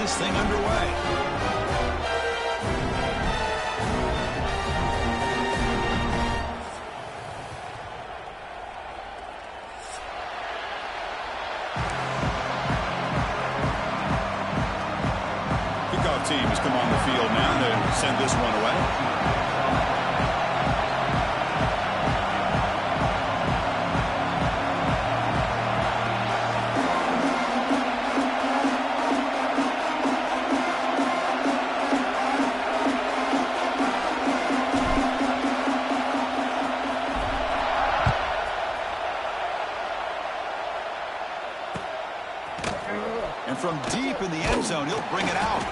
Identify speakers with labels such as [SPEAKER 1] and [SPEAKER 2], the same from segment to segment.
[SPEAKER 1] this thing underway. Teams come on the field now to send this one away. And from deep in the end zone, he'll bring it out.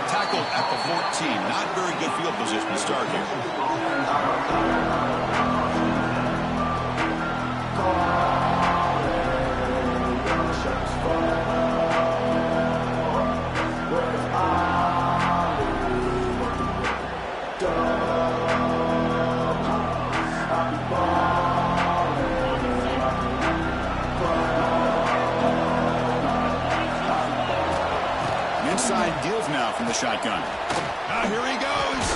[SPEAKER 1] Tackled at the 14. Not very good field position to start here. Inside deals now from the shotgun. Here he goes.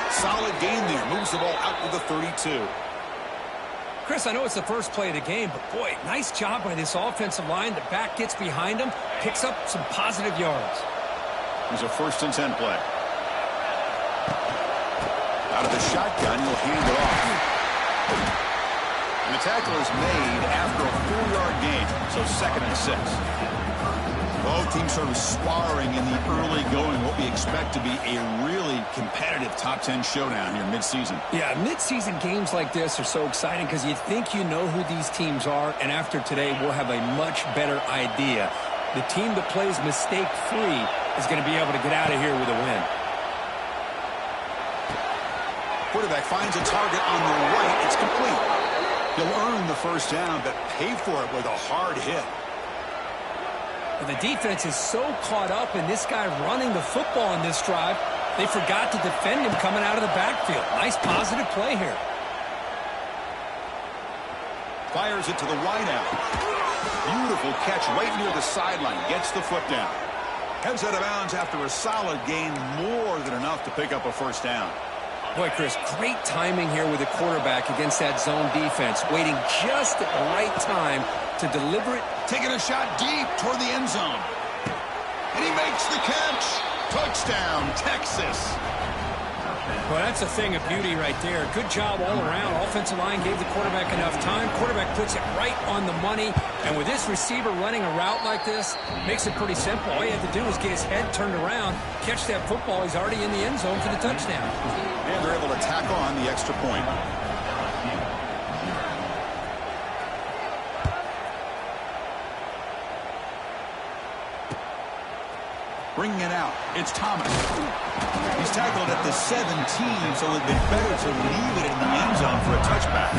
[SPEAKER 1] Solid gain there. Moves the ball out to the 32.
[SPEAKER 2] Chris, I know it's the first play of the game, but boy, nice job by this offensive line. The back gets behind him, picks up some positive yards.
[SPEAKER 1] Here's a 1st and 10 play. Out of the shotgun, he'll hand it off. And the tackle is made after a 4-yard gain, so 2nd and 6. Both teams sort of sparring in the early going, what we expect to be a really competitive top 10 showdown here midseason.
[SPEAKER 2] Yeah, midseason games like this are so exciting because you think you know who these teams are, and after today we'll have a much better idea. The team that plays mistake-free is going to be able to get out of here with a win.
[SPEAKER 1] Quarterback finds a target on the right. It's complete. He'll earn the 1st down, but pay for it with a hard hit.
[SPEAKER 2] The defense is so caught up in this guy running the football in this drive, they forgot to defend him coming out of the backfield. Nice positive play here.
[SPEAKER 1] Fires it to the wideout. Beautiful catch right near the sideline. Gets the foot down. Heads out of bounds after a solid gain, more than enough to pick up a 1st down.
[SPEAKER 2] Boy, Chris, great timing here with the quarterback against that zone defense, waiting just at the right time to deliver it.
[SPEAKER 1] Taking a shot deep toward the end zone. And he makes the catch. Touchdown, Texas.
[SPEAKER 2] Well, that's a thing of beauty right there. Good job all around. Offensive line gave the quarterback enough time. Quarterback puts it right on the money. And with this receiver running a route like this, makes it pretty simple. All you have to do is get his head turned around, catch that football. He's already in the end zone for the touchdown.
[SPEAKER 1] And they're able to tack on the extra point. Bringing it out, it's Thomas. He's tackled at the 17, so it would have been better to leave it in the end zone for a touchback.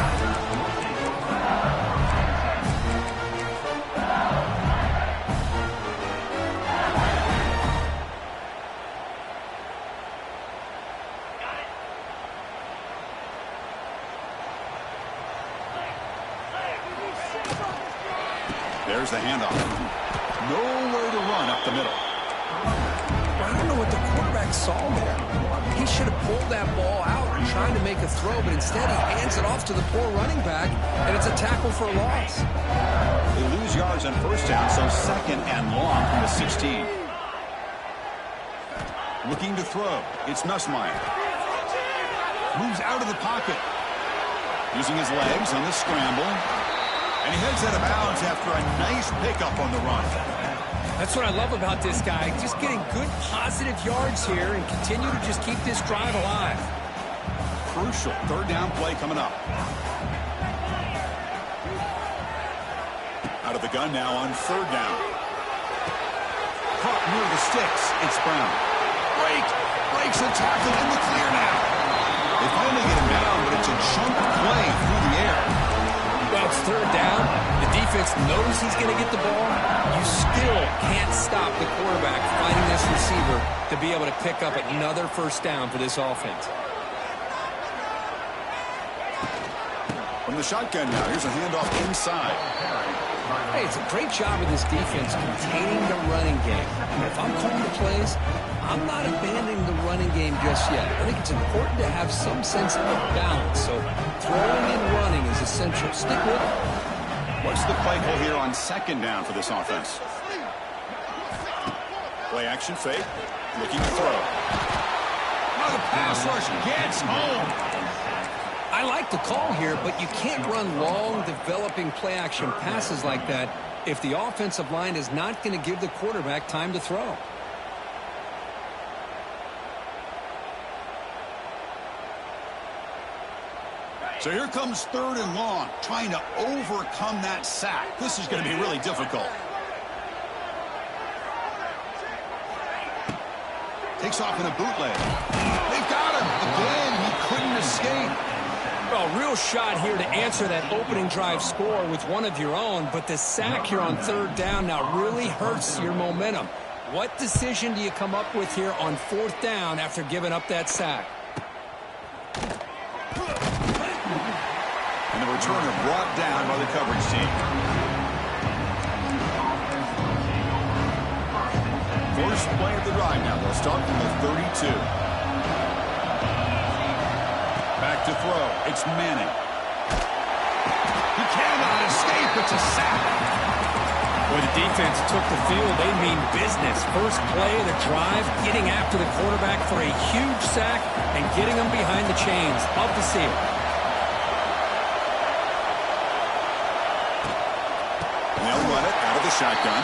[SPEAKER 1] There's the handoff. Nowhere to run up the middle.
[SPEAKER 2] I don't know what the quarterback saw there. He should have pulled that ball out and tried to make a throw, but instead he hands it off to the poor running back, and it's a tackle for a loss.
[SPEAKER 1] They lose yards on 1st down, so 2nd and long from the 16. Looking to throw. It's Nussmeier. Moves out of the pocket. Using his legs on the scramble. And he heads out of bounds after a nice pickup on the run.
[SPEAKER 2] That's what I love about this guy. Just getting good positive yards here and continue to just keep this drive alive.
[SPEAKER 1] Crucial 3rd down play coming up. Out of the gun now on 3rd down. Caught near the sticks. It's Brown. Breaks a tackle in the clear now. They finally get him down, but it's a chunk play through the air.
[SPEAKER 2] Well, it's 3rd down. The defense knows he's going to get the ball. You still can't stop the quarterback finding this receiver to be able to pick up another 1st down for this offense.
[SPEAKER 1] From the shotgun now, here's a handoff inside.
[SPEAKER 2] Hey, it's a great job of this defense containing the running game. If I'm calling the plays, I'm not abandoning the running game just yet. I think it's important to have some sense of balance. So throwing and running is essential. Stick with it.
[SPEAKER 1] What's the play call here on second down for this offense? Play action fake. Looking to throw. Oh, the pass rush gets home.
[SPEAKER 2] I like the call here, but you can't run long, developing play-action passes like that if the offensive line is not going to give the quarterback time to throw.
[SPEAKER 1] So here comes third and long, trying to overcome that sack. This is going to be really difficult. Takes off in a bootleg. They've got him. Again, he couldn't escape.
[SPEAKER 2] Well, real shot here to answer that opening drive score with one of your own, but the sack here on third down now really hurts your momentum. What decision do you come up with here on fourth down after giving up that sack?
[SPEAKER 1] And the returner brought down by the coverage team. First play of the drive now. They'll start from the 32. Back to throw. It's Manning. He cannot escape. It's a sack.
[SPEAKER 2] Boy, the defense took the field. They mean business. First play of the drive, getting after the quarterback for a huge sack and getting him behind the chains. Love to see it.
[SPEAKER 1] And they'll run it out of the shotgun.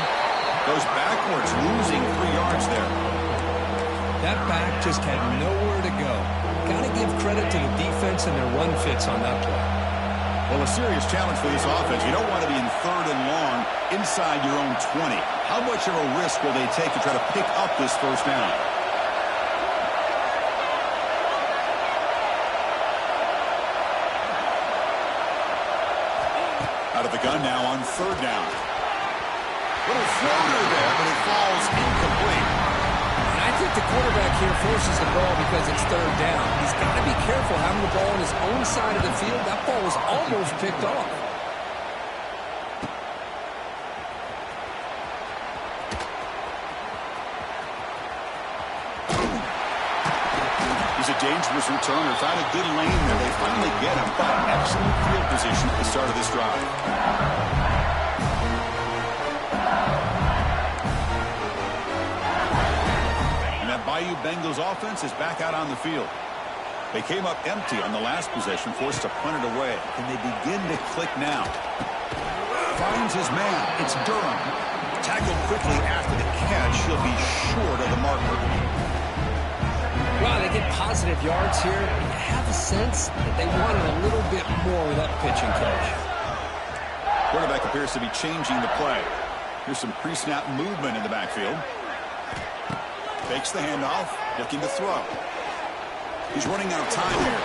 [SPEAKER 1] Goes backwards, losing 3 yards there.
[SPEAKER 2] That back just had nowhere to go. Got to give credit to the defense and their run fits on that play.
[SPEAKER 1] Well, a serious challenge for this offense. You don't want to be in third and long inside your own 20. How much of a risk will they take to try to pick up this first down? Out of the gun now on third down. Little floater there, but it falls incomplete.
[SPEAKER 2] I think the quarterback here forces the ball because it's third down. He's got to be careful having the ball on his own side of the field. That ball was almost picked off.
[SPEAKER 1] He's a dangerous returner. Found a good lane there. They finally get him. But excellent field position at the start of this drive. Bayou Bengals offense is back out on the field. They came up empty on the last possession, forced to punt it away. And they begin to click now. Finds his man. It's Durham. Tackled quickly after the catch. He'll be short of the marker.
[SPEAKER 2] Well, they get positive yards here. You have a sense that they wanted a little bit more with that pitching catch.
[SPEAKER 1] Quarterback appears to be changing the play. Here's some pre-snap movement in the backfield. Fakes the handoff, looking to throw. He's running out of time here.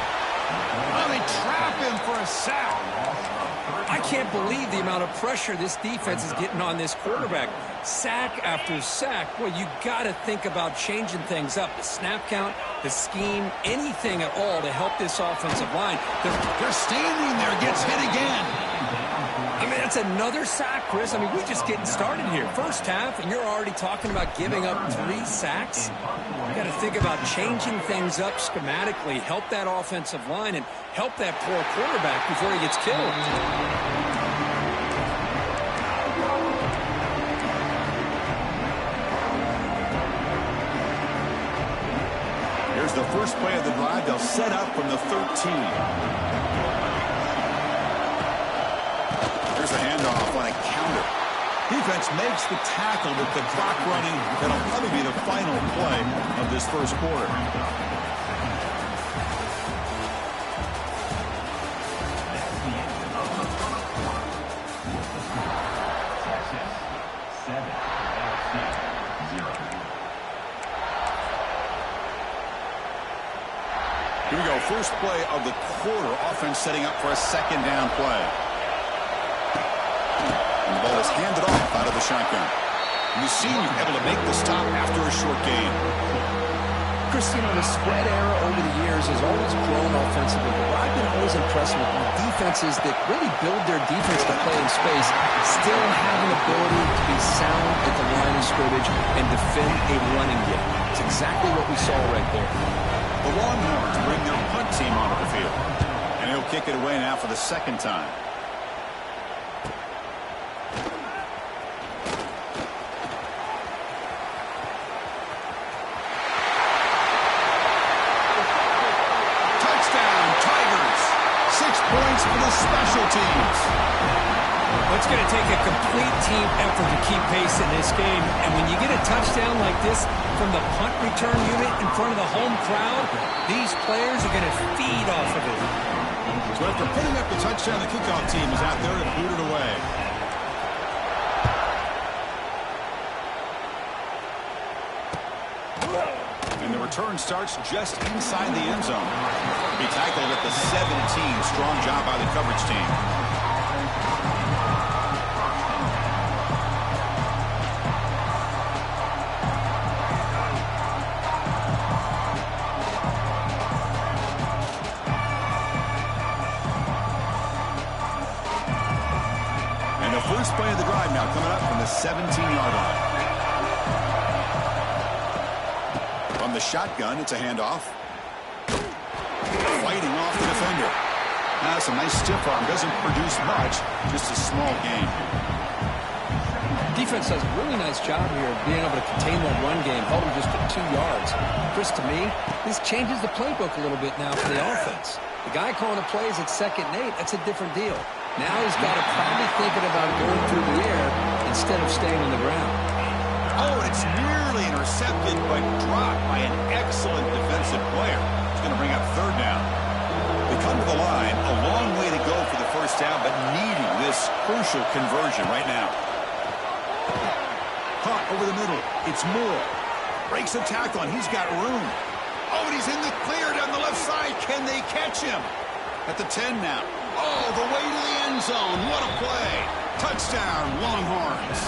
[SPEAKER 1] Oh, they trap him for a sack.
[SPEAKER 2] I can't believe the amount of pressure this defense is getting on this quarterback. Sack after sack. Well, you got to think about changing things up. The snap count, the scheme, anything at all to help this offensive line.
[SPEAKER 1] They're standing there, gets hit again.
[SPEAKER 2] I mean, that's another sack, Chris. I mean, we're just getting started here. First half, and you're already talking about giving up 3 sacks. You got to think about changing things up schematically, help that offensive line, and help that poor quarterback before he gets killed.
[SPEAKER 1] Here's the first play of the drive. They'll set up from the 13. There's a handoff on a counter. Defense makes the tackle with the clock running. That'll probably be the final play of this first quarter. Here we go. First play of the quarter. Offense setting up for a second down play. And the ball is handed off out of the shotgun. And the senior able to make the stop after a short gain.
[SPEAKER 2] Christine, the spread era over the years has always grown offensively. But I've been always impressed with defenses that really build their defense to play in space, still have an ability to be sound at the line of scrimmage and defend a running game. It's exactly what we saw right there.
[SPEAKER 1] The Longhorns bring their punt team onto the field. And he'll kick it away now for the second time. Points for the special teams.
[SPEAKER 2] Well, it's going to take a complete team effort to keep pace in this game. And when you get a touchdown like this from the punt return unit in front of the home crowd, these players are going to feed off of it.
[SPEAKER 1] So after putting up the touchdown, the kickoff team is out there to boot it away. And the return starts just inside the end zone. He tackled at the 17. Strong job by the coverage team. And the first play of the drive now coming up from the 17-yard line. From the shotgun, it's a handoff. Fighting off the defender. That's a nice stiff arm. Doesn't produce much. Just a small gain.
[SPEAKER 2] Defense does a really nice job here of being able to contain that run game. Held him just at 2 yards. Chris, to me, this changes the playbook a little bit now for the offense. The guy calling the plays at 2nd and 8, that's a different deal. Now he's got to probably thinking about going through the air instead of staying on the ground.
[SPEAKER 1] Oh, and it's nearly intercepted, but dropped by an excellent defensive player. It's going to bring up 3rd down. They come to the line, a long way to go for the first down, but needing this crucial conversion right now. Caught over the middle. It's Moore. Breaks a tackle, and he's got room. Oh, and he's in the clear down the left side. Can they catch him? At the 10 now. Oh, the way to the end zone. What a play. Touchdown, Longhorns.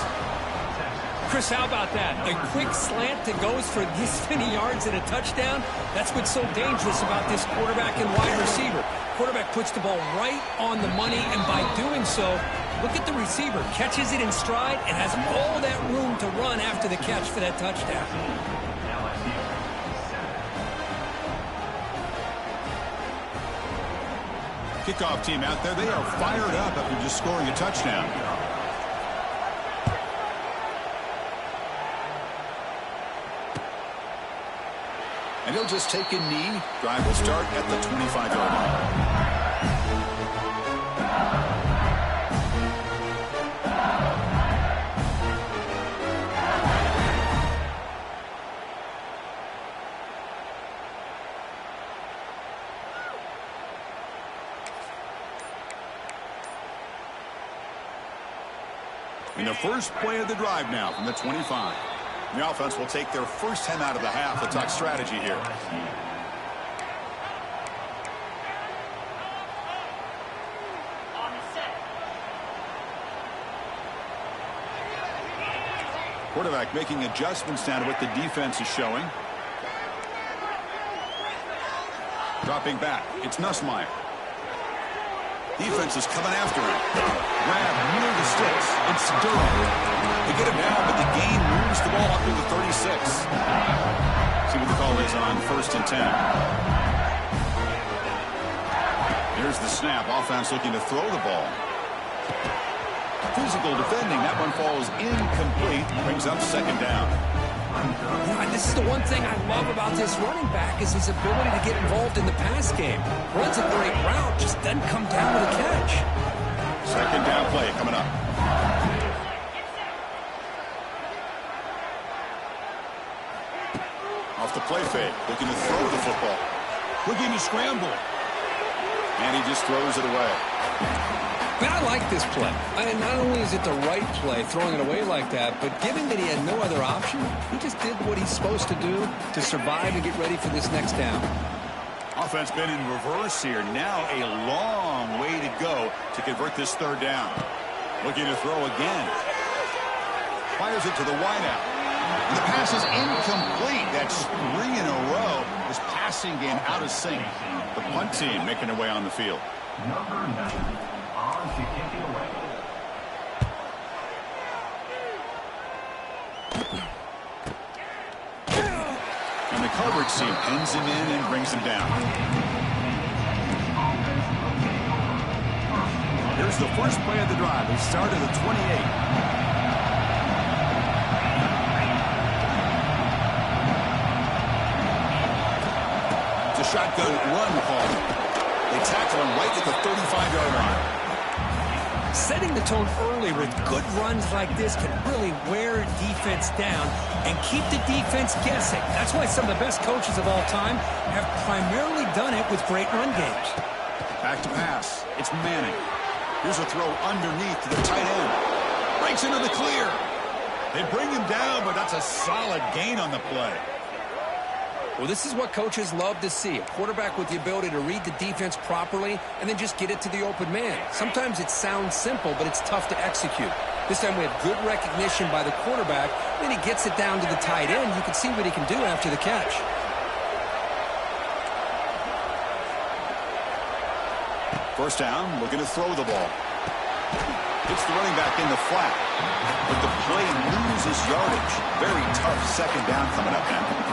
[SPEAKER 2] Chris, how about that? A quick slant that goes for this many yards and a touchdown? That's what's so dangerous about this quarterback and wide receiver. Quarterback puts the ball right on the money, and by doing so, look at the receiver. Catches it in stride and has all that room to run after the catch for that touchdown.
[SPEAKER 1] Kickoff team out there. They are fired up after just scoring a touchdown. And he'll just take a knee. Drive will start at the 25-yard line. In the first play of the drive now from the 25. The offense will take their first 10 out of the half. The talk strategy here. Quarterback making adjustments down to what the defense is showing. Dropping back. It's Nussmeier. Defense is coming after him. Grab near the sticks. It's Durham. They get him down, but the gain moves the ball up to the 36. See what the call is on 1st and 10. Here's the snap. Offense looking to throw the ball. Physical defending. That one falls incomplete. Brings up 2nd down.
[SPEAKER 2] And this is the one thing I love about this running back is his ability to get involved in the pass game. Runs a great route, just doesn't come down with a catch.
[SPEAKER 1] 2nd down play coming up. Off the play fake, looking to throw the football. Looking to scramble. And he just throws it away.
[SPEAKER 2] But I like this play. Not only is it the right play, throwing it away like that, but given that he had no other option, he just did what he's supposed to do to survive and get ready for this next down.
[SPEAKER 1] Offense been in reverse here. Now a long way to go to convert this 3rd down. Looking to throw again. Fires it to the wideout. And the pass is incomplete. That That's 3 in a row. His passing game out of sync. The punt team making their way on the field.
[SPEAKER 3] Number 9 on to kick it away.
[SPEAKER 1] And the coverage team pins him in and brings him down. Here's the first play of the drive. They start at the 28. It's a shotgun run call. They tackle him right at the 35-yard line.
[SPEAKER 2] Setting the tone early with good runs like this can really wear a defense down and keep the defense guessing. That's why some of the best coaches of all time have primarily done it with great run games.
[SPEAKER 1] Back to pass. It's Manning. Here's a throw underneath to the tight end. Breaks into the clear. They bring him down, but that's a solid gain on the play.
[SPEAKER 2] Well, this is what coaches love to see. A quarterback with the ability to read the defense properly and then just get it to the open man. Sometimes it sounds simple, but it's tough to execute. This time we have good recognition by the quarterback. Then he gets it down to the tight end. You can see what he can do after the catch.
[SPEAKER 1] First down, looking to throw the ball. It's the running back in the flat. But the play loses yardage. Very tough second down coming up now.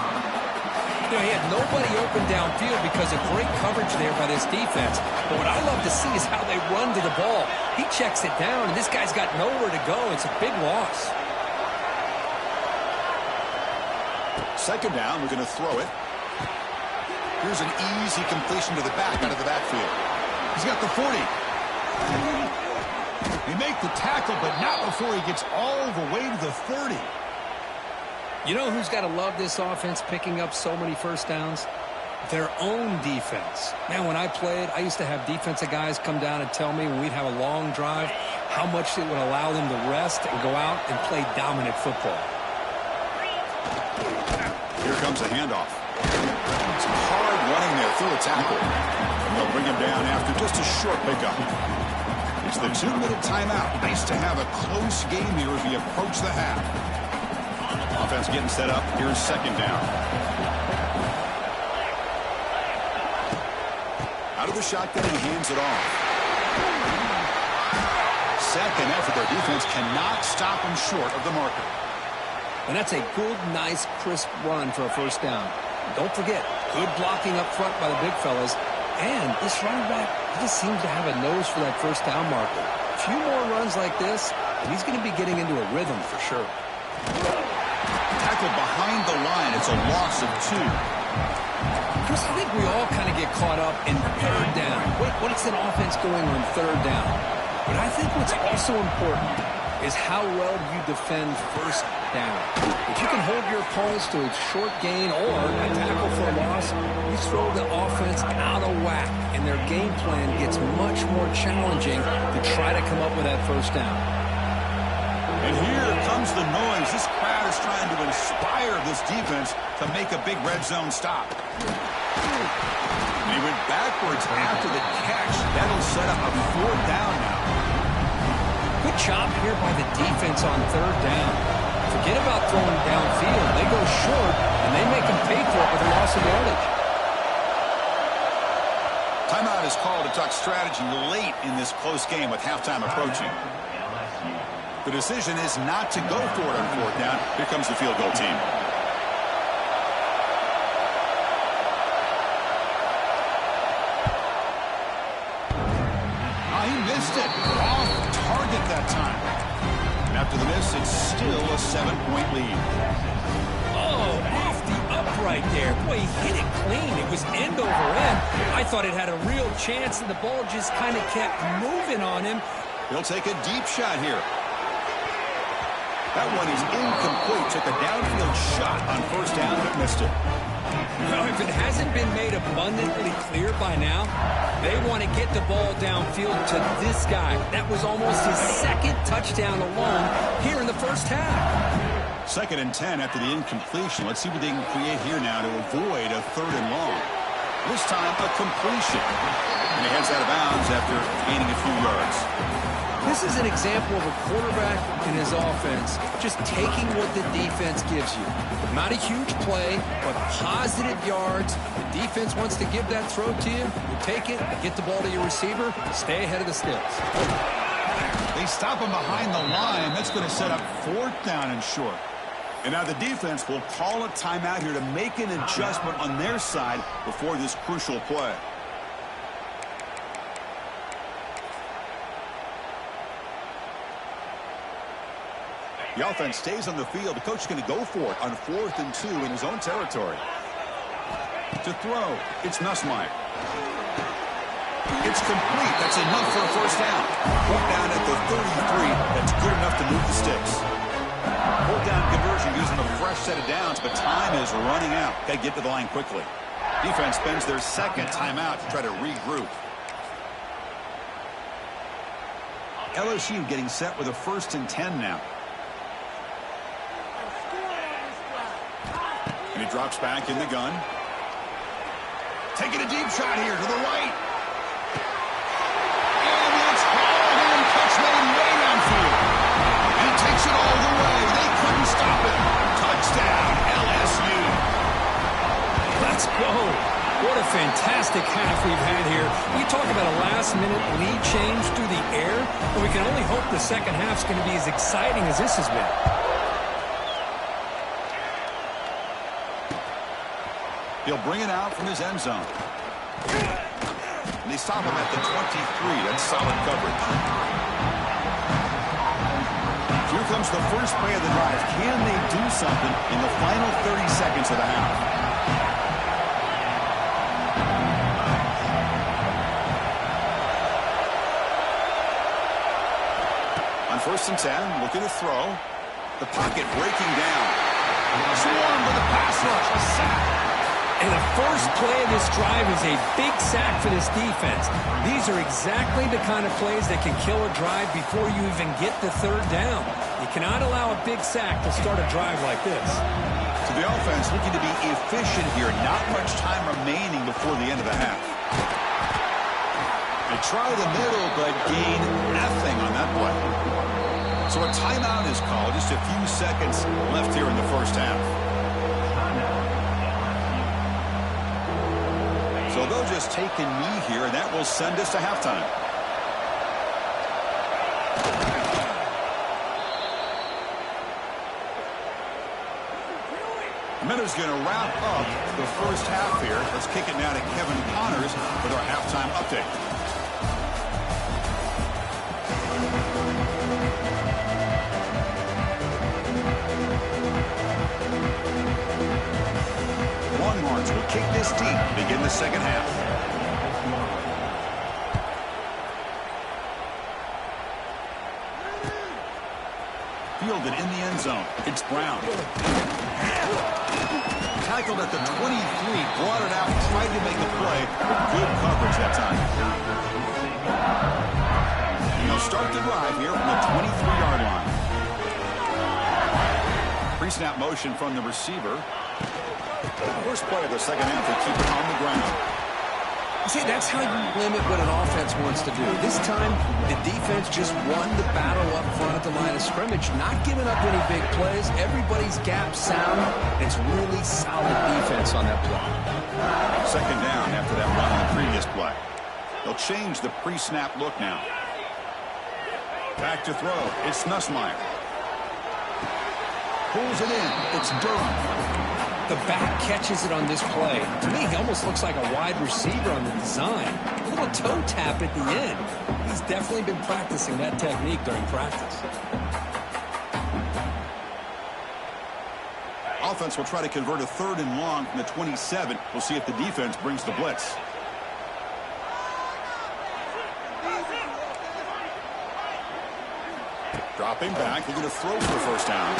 [SPEAKER 2] You know, he had nobody open downfield because of great coverage there by this defense. But what I love to see is how they run to the ball. He checks it down, and this guy's got nowhere to go. It's a big loss.
[SPEAKER 1] Second down, we're going to throw it. Here's an easy completion to the back out of the backfield. He's got the 40. He make the tackle, but not before he gets all the way to the 30.
[SPEAKER 2] You know who's got to love this offense picking up so many first downs? Their own defense. Man, when I played, I used to have defensive guys come down and tell me when we'd have a long drive how much it would allow them to rest and go out and play dominant football.
[SPEAKER 1] Here comes a handoff. Some hard running there through a tackle. And they'll bring him down after just a short pickup. It's the 2-minute timeout. Nice to have a close game here as we approach the half. Offense getting set up. Here's second down. Out of the shotgun and hands it off. Second effort. Their defense cannot stop him short of the marker.
[SPEAKER 2] And that's a good, nice, crisp run for a first down. Don't forget, good blocking up front by the big fellas. And this running back, he just seems to have a nose for that first down marker. A few more runs like this, and he's going to be getting into a rhythm for sure.
[SPEAKER 1] Tackled behind the line. It's a loss of 2.
[SPEAKER 2] Chris, I think we all kind of get caught up in third down. What is an offense going on third down? But I think what's also important is how well you defend first down. If you can hold your opponents to a short gain or a tackle for a loss, you throw the offense out of whack, and their game plan gets much more challenging to try to come up with that first down.
[SPEAKER 1] And here comes the noise. This crowd is trying to inspire this defense to make a big red zone stop. And he went backwards after the catch. That'll set up a fourth down now.
[SPEAKER 2] Good job here by the defense on third down. Forget about throwing downfield. They go short, and they make them pay for it with a loss of yardage.
[SPEAKER 1] Timeout is called to talk strategy late in this close game with halftime approaching. The decision is not to go for it on fourth down. Here comes the field goal team. He missed it. Off target that time. And after the miss, it's still a 7-point lead.
[SPEAKER 2] Oh, off the upright there. Boy, he hit it clean. It was end over end. I thought it had a real chance, and the ball just kind of kept moving on him.
[SPEAKER 1] He'll take a deep shot here. That one is incomplete. Took a downfield shot on first down, but missed it.
[SPEAKER 2] Well, if it hasn't been made abundantly clear by now, they want to get the ball downfield to this guy. That was almost his second touchdown alone here in the first half.
[SPEAKER 1] 2nd and 10 after the incompletion. Let's see what they can create here now to avoid a 3rd and long. This time, a completion. And he heads out of bounds after gaining a few yards.
[SPEAKER 2] This is an example of a quarterback and his offense just taking what the defense gives you. Not a huge play, but positive yards. The defense wants to give that throw to you. You take it, get the ball to your receiver, stay ahead of the sticks.
[SPEAKER 1] They stop him behind the line. That's going to set up 4th down and short. And now the defense will call a timeout here to make an adjustment on their side before this crucial play. The offense stays on the field. The coach is going to go for it on 4th and 2 in his own territory. To throw, it's Nussmeier. It's complete. That's enough for a 1st down. Put down at the 33. That's good enough to move the sticks. 4th down conversion using a fresh set of downs, but time is running out. Got to get to the line quickly. Defense spends their 2nd timeout to try to regroup. LSU getting set with a 1st and 10 now. And he drops back in the gun. Taking a deep shot here to the right. And it's hauled in, catch made way downfield. And he takes it all the way. They couldn't stop it. Touchdown, LSU.
[SPEAKER 2] Let's go. What a fantastic half we've had here. We talk about a last-minute lead change through the air, but we can only hope the second half's going to be as exciting as this has been.
[SPEAKER 1] He'll bring it out from his end zone. And they stop him at the 23. That's solid coverage. Here comes the first play of the drive. Can they do something in the final 30 seconds of the half? On 1st and 10, looking to throw. The pocket breaking down. Swarmed with a pass rush. A sack.
[SPEAKER 2] And the first play of this drive is a big sack for this defense. These are exactly the kind of plays that can kill a drive before you even get the 3rd down. You cannot allow a big sack to start a drive like this.
[SPEAKER 1] So the offense looking to be efficient here. Not much time remaining before the end of the half. They try the middle, but gain nothing on that play. So a timeout is called. Just a few seconds left here in the 1st half. So they'll just take a knee here, and that will send us to halftime. The Minnows going to wrap up the 1st half here. Let's kick it now to Kevin Connors with our halftime update. Longhorns will kick this deep to begin the second half. Fielded in the end zone. It's Brown. Tackled at the 23, brought it out, tried to make a play. Good coverage that time. And they'll start the drive here from the 23-yard line. Pre-snap motion from the receiver. First play of the second half, they keep it on the ground.
[SPEAKER 2] See, that's how you limit what an offense wants to do. This time, the defense just won the battle up front at the line of scrimmage, not giving up any big plays. Everybody's gap sound. It's really solid defense on that play.
[SPEAKER 1] Second down after that run on the previous play. They'll change the pre-snap look now. Back to throw. It's Nussmeier. Pulls it in. It's Durham.
[SPEAKER 2] The back catches it on this play. To me, he almost looks like a wide receiver on the design. A little toe tap at the end. He's definitely been practicing that technique during practice.
[SPEAKER 1] Offense will try to convert a 3rd and long from the 27. We'll see if the defense brings the blitz. Dropping back, looking to throw for the 1st down.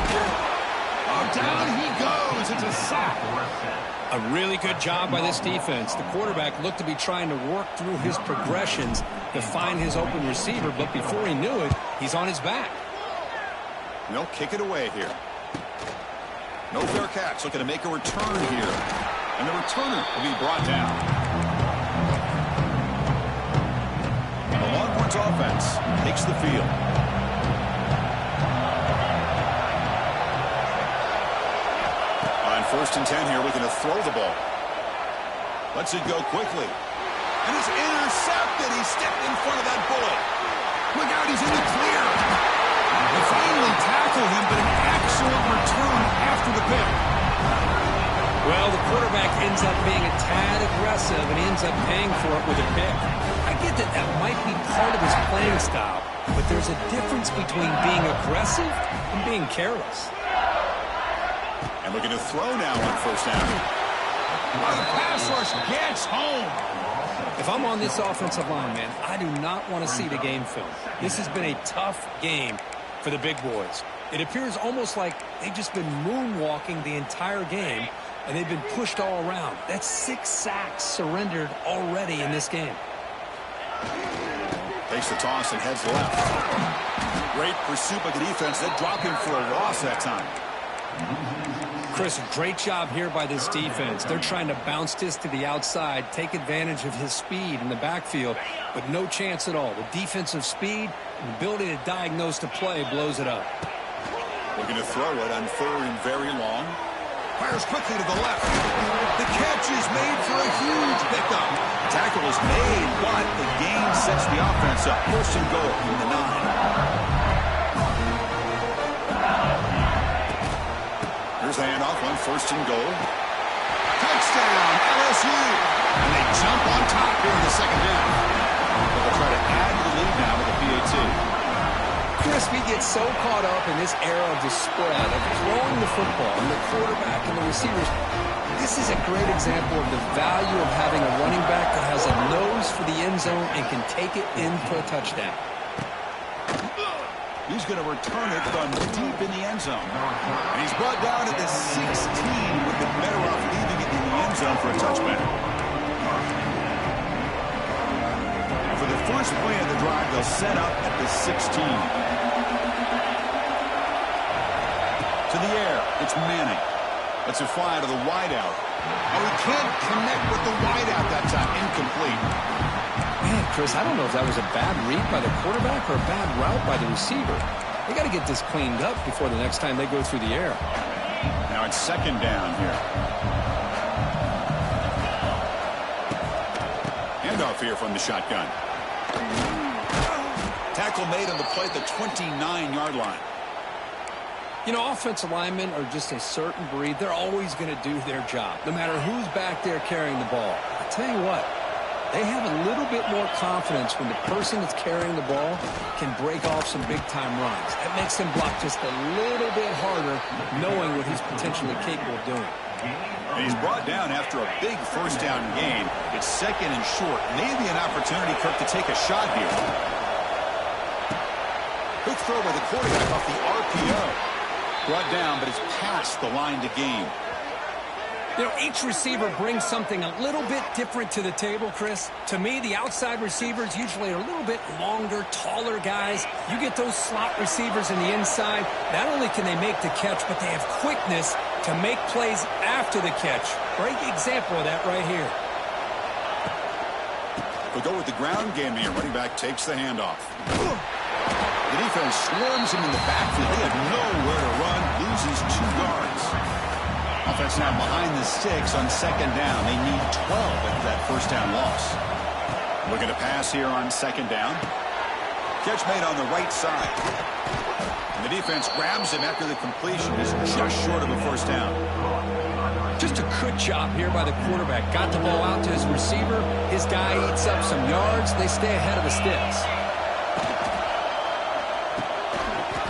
[SPEAKER 1] Oh, down he goes. It's a sack.
[SPEAKER 2] A really good job by this defense. The quarterback looked to be trying to work through his progressions to find his open receiver, but before he knew it, he's on his back.
[SPEAKER 1] And they'll kick it away here. No fair catch. Looking to make a return here. And the returner will be brought down. The Longhorns Browns offense takes the field. On 1st and 10 here, looking to throw the ball. Lets it go quickly. And it's intercepted. He stepped in front of that bullet. Look out, he's in the clear. They finally tackle him, but an excellent return after the pick.
[SPEAKER 2] Well, the quarterback ends up being a tad aggressive, and he ends up paying for it with a pick. I get that that might be part of his playing style, but there's a difference between being aggressive and being careless.
[SPEAKER 1] And looking to throw now on 1st down. Oh, the pass rush gets home.
[SPEAKER 2] If I'm on this offensive line, man, I do not want to see the game film. This has been a tough game for the big boys. It appears almost like they've just been moonwalking the entire game, and they've been pushed all around. That's 6 sacks surrendered already in this game.
[SPEAKER 1] Takes the toss and heads left. Great pursuit by the defense. They drop him for a loss that time.
[SPEAKER 2] Chris, great job here by this defense. They're trying to bounce this to the outside, take advantage of his speed in the backfield, but no chance at all. The defensive speed and the ability to diagnose the play blows it up.
[SPEAKER 1] Looking to throw it on 3rd and very long. Fires quickly to the left. The catch is made for a huge pickup. Tackle is made, but the gain sets the offense up. 1st and goal from the 9. Here's the handoff on 1st and goal. Touchdown, LSU. And they jump on top here in the 2nd down. They'll try to add to the lead now with a PAT.
[SPEAKER 2] Chris, we get so caught up in this era of the spread, of throwing the football, and the quarterback and the receivers. This is a great example of the value of having a running back that has a nose for the end zone and can take it in for a touchdown.
[SPEAKER 1] He's going to return it from deep in the end zone. And he's brought down at the 16, with the better off leaving it in the end zone for a touchback. And for the first play of the drive, they'll set up at the 16. To the air, it's Manning. Lets it fly to the wideout. Oh, he can't connect with the wideout that time. Incomplete.
[SPEAKER 2] Man, Chris, I don't know if that was a bad read by the quarterback or a bad route by the receiver. They got to get this cleaned up before the next time they go through the air.
[SPEAKER 1] Now it's 2nd down here. Handoff here from the shotgun. Tackle made on the play at the 29-yard line.
[SPEAKER 2] You know, offensive linemen are just a certain breed. They're always going to do their job, no matter who's back there carrying the ball. I tell you what, they have a little bit more confidence when the person that's carrying the ball can break off some big-time runs. That makes them block just a little bit harder, knowing what he's potentially capable of doing.
[SPEAKER 1] And he's brought down after a big 1st down gain. It's 2nd and short. Maybe an opportunity, Kirk, to take a shot here. Quick throw by the quarterback off the RPO. Brought down, but it's past the line to gain.
[SPEAKER 2] You know, each receiver brings something a little bit different to the table, Chris. To me, the outside receivers usually are a little bit longer, taller guys. You get those slot receivers in the inside, not only can they make the catch, but they have quickness to make plays after the catch. Great example of that right here.
[SPEAKER 1] We'll go with the ground game here. Running back takes the handoff. The defense swarms him in the backfield. They have nowhere to run. Loses 2 yards. Offense now behind the sticks on 2nd down. They need 12 after that 1st down loss. Looking to pass here on 2nd down. Catch made on the right side. And the defense grabs him after the completion. Is just short of a 1st down.
[SPEAKER 2] Just a good job here by the quarterback. Got the ball out to his receiver. His guy eats up some yards. They stay ahead of the sticks.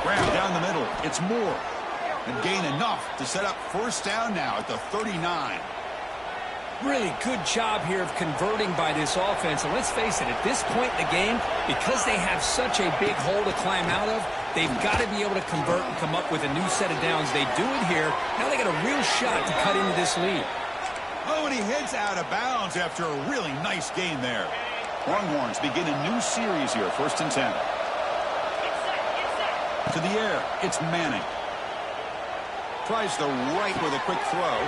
[SPEAKER 1] Grab down the middle. It's Moore. And gain enough to set up 1st down now at the 39.
[SPEAKER 2] Really good job here of converting by this offense. And let's face it, at this point in the game, because they have such a big hole to climb out of, they've got to be able to convert and come up with a new set of downs. They do it here. Now they got a real shot to cut into this lead.
[SPEAKER 1] Oh, and he heads out of bounds after a really nice gain there. Longhorns begin a new series here, 1st and 10. To the air, it's Manning. Tries the right with a quick throw.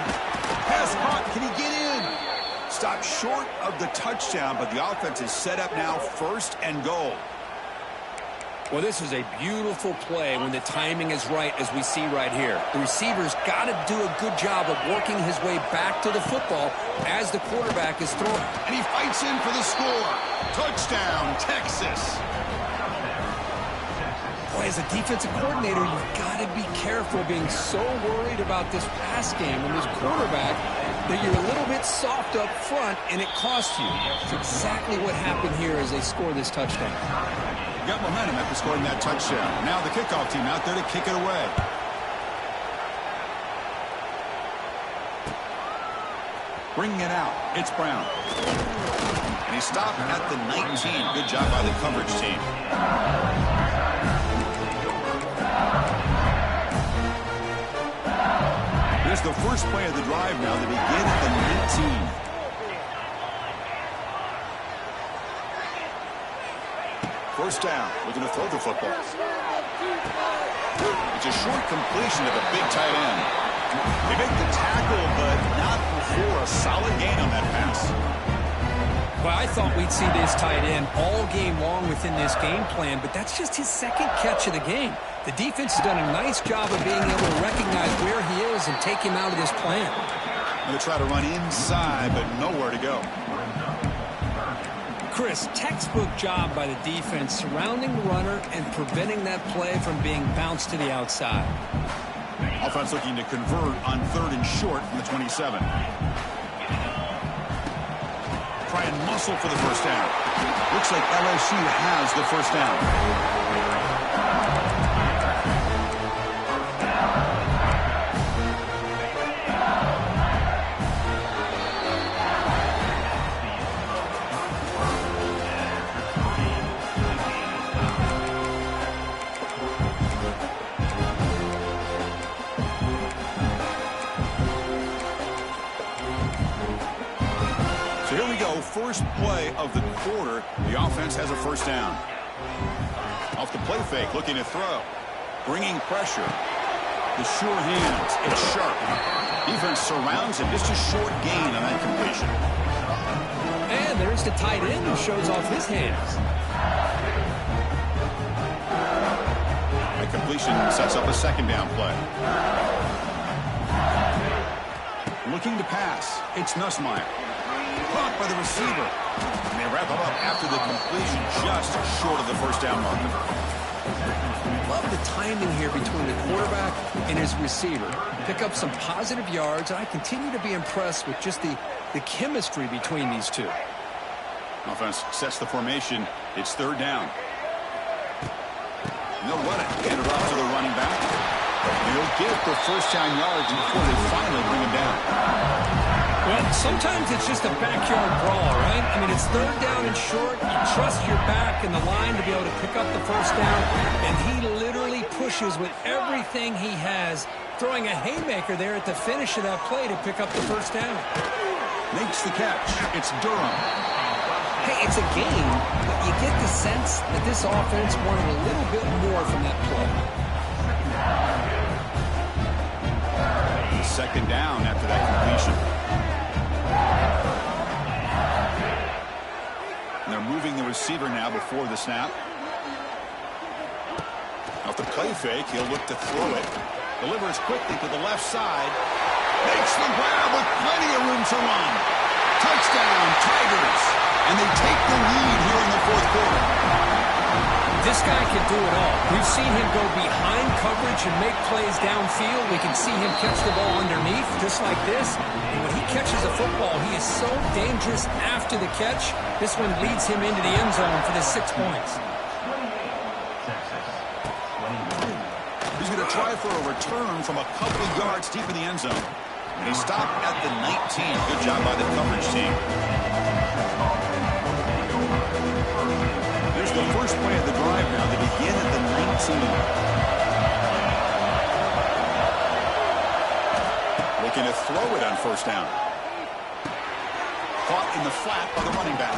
[SPEAKER 1] Pass caught. Can he get in? Stopped short of the touchdown, but the offense is set up now 1st and goal.
[SPEAKER 2] Well, this is a beautiful play when the timing is right, as we see right here. The receiver's got to do a good job of working his way back to the football as the quarterback is throwing.
[SPEAKER 1] And he fights in for the score. Touchdown, Texas.
[SPEAKER 2] Boy, as a defensive coordinator, you've got to be careful being so worried about this pass game and this quarterback that you're a little bit soft up front and it costs you. It's exactly what happened here as they score this touchdown.
[SPEAKER 1] Got momentum after scoring that touchdown. Now the kickoff team out there to kick it away. Bringing it out, it's Brown. And he stopped at the 19. Good job by the coverage team. Here's the first play of the drive now. They begin at the 19. First down, looking to throw the football. It's a short completion to the big tight end. They make the tackle, but not before a solid gain on that pass.
[SPEAKER 2] Well, I thought we'd see this tight end all game long within this game plan, but that's just his second catch of the game. The defense has done a nice job of being able to recognize where he is and take him out of this plan.
[SPEAKER 1] Going to try to run inside, but nowhere to go.
[SPEAKER 2] Chris, textbook job by the defense surrounding the runner and preventing that play from being bounced to the outside.
[SPEAKER 1] Offense looking to convert on 3rd and short from the 27. Try and muscle for the first down. Looks like LSU has the first down. First play of the quarter, the offense has a first down. Off the play fake, looking to throw. Bringing pressure. The sure hands, it's sharp. Defense surrounds him, just a short gain on that completion.
[SPEAKER 2] And there's the tight end who shows off his hands.
[SPEAKER 1] The completion sets up a second down play. Looking to pass, it's Nussmeier. Caught by the receiver. And they wrap him up after the completion, just short of the first down marker.
[SPEAKER 2] Love the timing here between the quarterback and his receiver. Pick up some positive yards, and I continue to be impressed with just the chemistry between these two.
[SPEAKER 1] Offense sets the formation. It's 3rd down. And they'll run it. Hand it off to the running back. And they'll get the first down yards before they finally bring him down.
[SPEAKER 2] Well, sometimes it's just a backyard brawl, right? I mean, it's 3rd down and short. You trust your back and the line to be able to pick up the first down, and he literally pushes with everything he has, throwing a haymaker there at the finish of that play to pick up the first down.
[SPEAKER 1] Makes the catch. It's Durham.
[SPEAKER 2] Hey, it's a game, but you get the sense that this offense wanted a little bit more from that play.
[SPEAKER 1] Second down after that completion. And they're moving the receiver now before the snap. Off the play fake, he'll look to throw it. Delivers quickly to the left side. Makes the grab with plenty of room to run. Touchdown, Tigers. And they take the lead here in the 4th quarter.
[SPEAKER 2] This guy can do it all. We've seen him go behind coverage and make plays downfield. We can see him catch the ball underneath, just like this. And when he catches a football, he is so dangerous after the catch. This one leads him into the end zone for the 6 points.
[SPEAKER 1] He's going to try for a return from a couple of yards deep in the end zone. And he stopped at the 19. Good job by the coverage team. Here's the first play of the drive now. They begin at the 19. Looking to throw it on first down. Caught in the flat by the running back.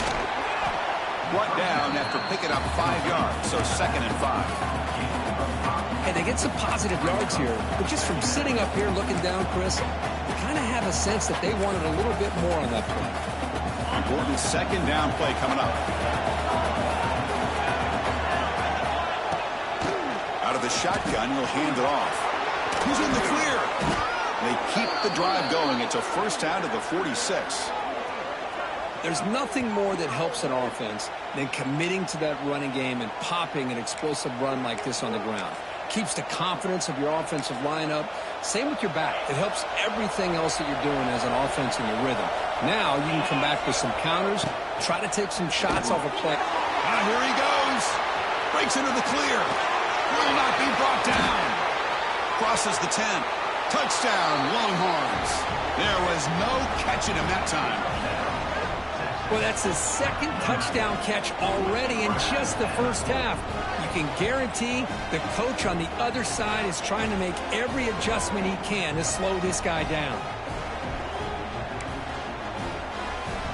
[SPEAKER 1] Brought down after picking up 5 yards, so 2nd and 5.
[SPEAKER 2] Hey, they get some positive yards here, but just from sitting up here looking down, Chris, you kind of have a sense that they wanted a little bit more on that play.
[SPEAKER 1] Important second down play coming up. the shotgun. He'll hand it off. He's in the clear. They keep the drive going. It's a first down to the 46.
[SPEAKER 2] There's nothing more that helps an offense than committing to that running game and popping an explosive run like this on the ground. Keeps the confidence of your offensive lineup. Same with your back. It helps everything else that you're doing as an offense in your rhythm. Now you can come back with some counters, try to take some shots off a play.
[SPEAKER 1] Here he goes. Breaks into the clear. Will not be brought down. Crosses the 10. Touchdown, Longhorns. There was no catching him that time.
[SPEAKER 2] Well, that's his second touchdown catch already in just the first half. You can guarantee the coach on the other side is trying to make every adjustment he can to slow this guy down.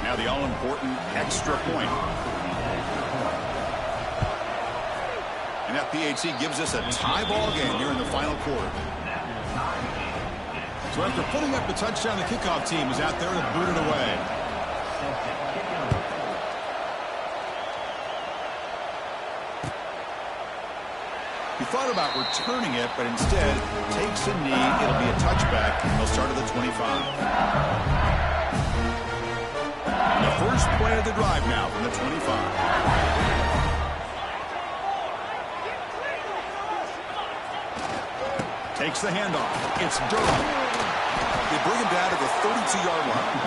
[SPEAKER 1] Now the all-important extra point. And FPHC gives us a tie ball game here in the final quarter. So after putting up the touchdown, the kickoff team is out there to boot it away. He thought about returning it, but instead takes a knee. It'll be a touchback, and they'll start at the 25. And the first play of the drive now from the 25. Takes the handoff. It's Durham. They bring him down to the 32-yard line.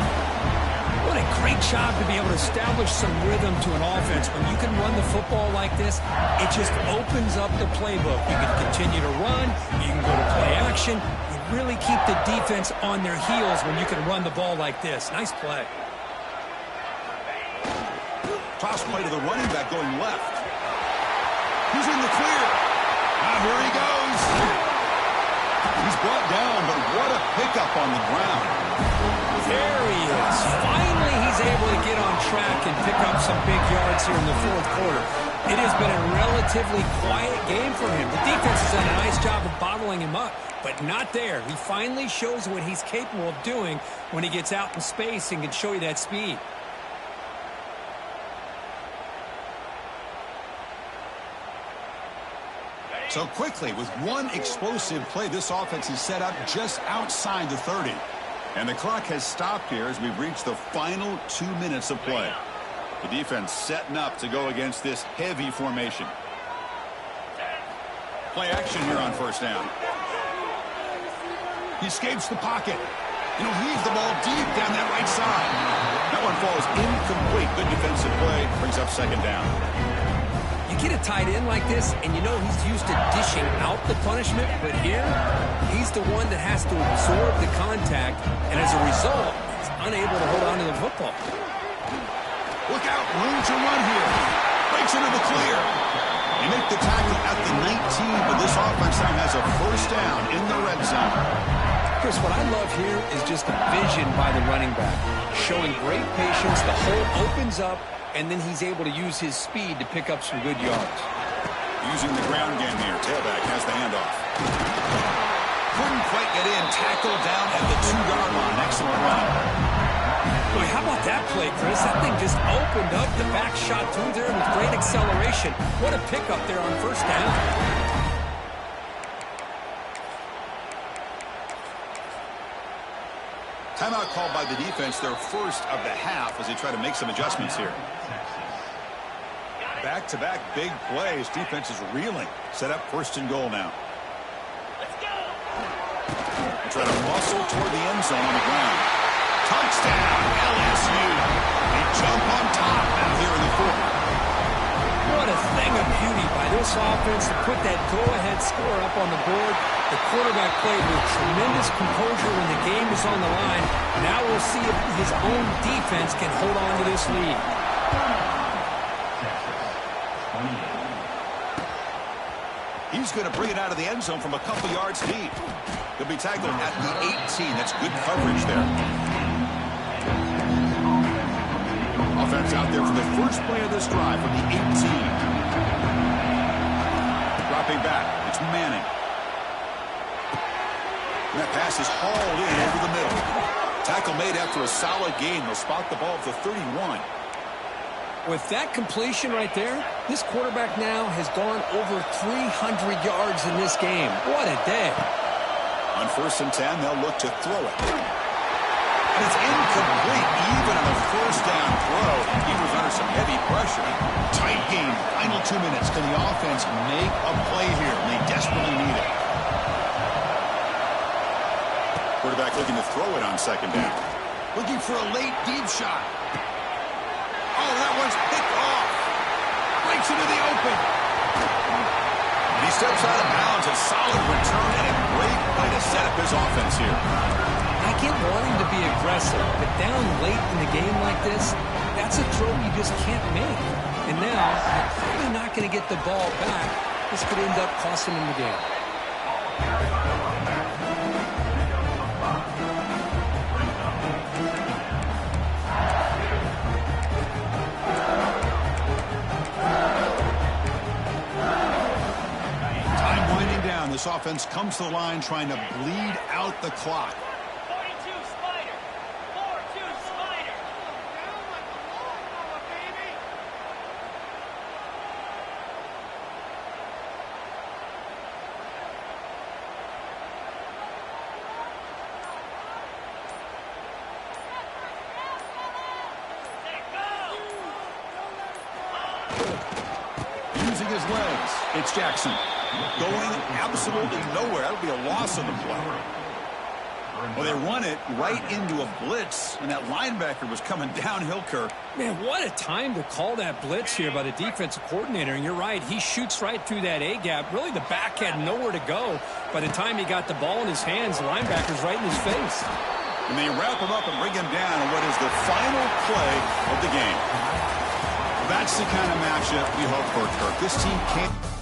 [SPEAKER 2] What a great job to be able to establish some rhythm to an offense. When you can run the football like this, it just opens up the playbook. You can continue to run. You can go to play action. You really keep the defense on their heels when you can run the ball like this. Nice play.
[SPEAKER 1] Toss play to the running back going left. He's in the clear. Here he goes. He's brought down, but what a pickup on the ground.
[SPEAKER 2] There he is. Finally, he's able to get on track and pick up some big yards here in the fourth quarter. It has been a relatively quiet game for him. The defense has done a nice job of bottling him up, but not there. He finally shows what he's capable of doing when he gets out in space and can show you that speed.
[SPEAKER 1] So quickly, with one explosive play, this offense is set up just outside the 30. And the clock has stopped here as we've reached the final 2 minutes of play. The defense setting up to go against this heavy formation. Play action here on first down. He escapes the pocket. And he'll leave the ball deep down that right side. That one falls incomplete. Good defensive play. Brings up second down.
[SPEAKER 2] You get a tight end like this, and you know he's used to dishing out the punishment, but here, he's the one that has to absorb the contact, and as a result, he's unable to hold on to the football.
[SPEAKER 1] Look out, room to run here. Breaks into the clear. They make the tackle at the 19, but this offense now has a first down in the red zone.
[SPEAKER 2] Chris, what I love here is just the vision by the running back. Showing great patience, the hole opens up, and then he's able to use his speed to pick up some good yards.
[SPEAKER 1] Using the ground game here. Tailback has the handoff. Couldn't quite get in. Tackled down at the 2-yard line. Excellent run.
[SPEAKER 2] Boy, how about that play, Chris? That thing just opened up. The back shot through there with great acceleration. What a pickup there on first down.
[SPEAKER 1] Timeout called by the defense, their first of the half, as they try to make some adjustments here. Back-to-back big plays. Defense is reeling. Set up first and goal now.
[SPEAKER 3] Let's go.
[SPEAKER 1] They try to muscle toward the end zone on the ground. Touchdown, LSU. They jump on top now here in the fourth.
[SPEAKER 2] What a thing of beauty by this offense to put that go-ahead score up on the board. The quarterback played with tremendous composure when the game was on the line. Now we'll see if his own defense can hold on to this lead.
[SPEAKER 1] He's going to bring it out of the end zone from a couple yards deep. He'll be tackled at the 18. That's good coverage there. Offense out there for the first play of this drive from the 18. Dropping back. It's Manning. And that pass is hauled in over the middle. Tackle made after a solid gain. They'll spot the ball at the 31.
[SPEAKER 2] With that completion right there, this quarterback now has gone over 300 yards in this game. What a day.
[SPEAKER 1] On 1st and 10, they'll look to throw it. And it's incomplete. Even on the first down throw, he was under some heavy pressure. Tight game. Final 2 minutes. Can the offense make a play here? They desperately need it. Quarterback looking to throw it on 2nd down. Looking for a late deep shot. Oh, that one's picked off. Breaks into the open. He steps out of bounds. A solid return and a great way to set up his offense here.
[SPEAKER 2] I get wanting to be aggressive, but down late in the game like this, that's a throw you just can't make. And now, you're probably not going to get the ball back. This could end up costing him the game.
[SPEAKER 1] This offense comes to the line trying to bleed out the clock.
[SPEAKER 4] 42 Spider. 4-2 Spider.
[SPEAKER 1] Using his legs, it's Jackson. Going absolutely nowhere. That would be a loss of the play. Well, they run it right into a blitz, and that linebacker was coming downhill, Kirk.
[SPEAKER 2] Man, what a time to call that blitz here by the defensive coordinator. And you're right, he shoots right through that A-gap. Really, the back had nowhere to go. By the time he got the ball in his hands, the linebacker's right in his face.
[SPEAKER 1] And they wrap him up and bring him down in what is the final play of the game. That's the kind of matchup we hope for, Kirk. This team can't...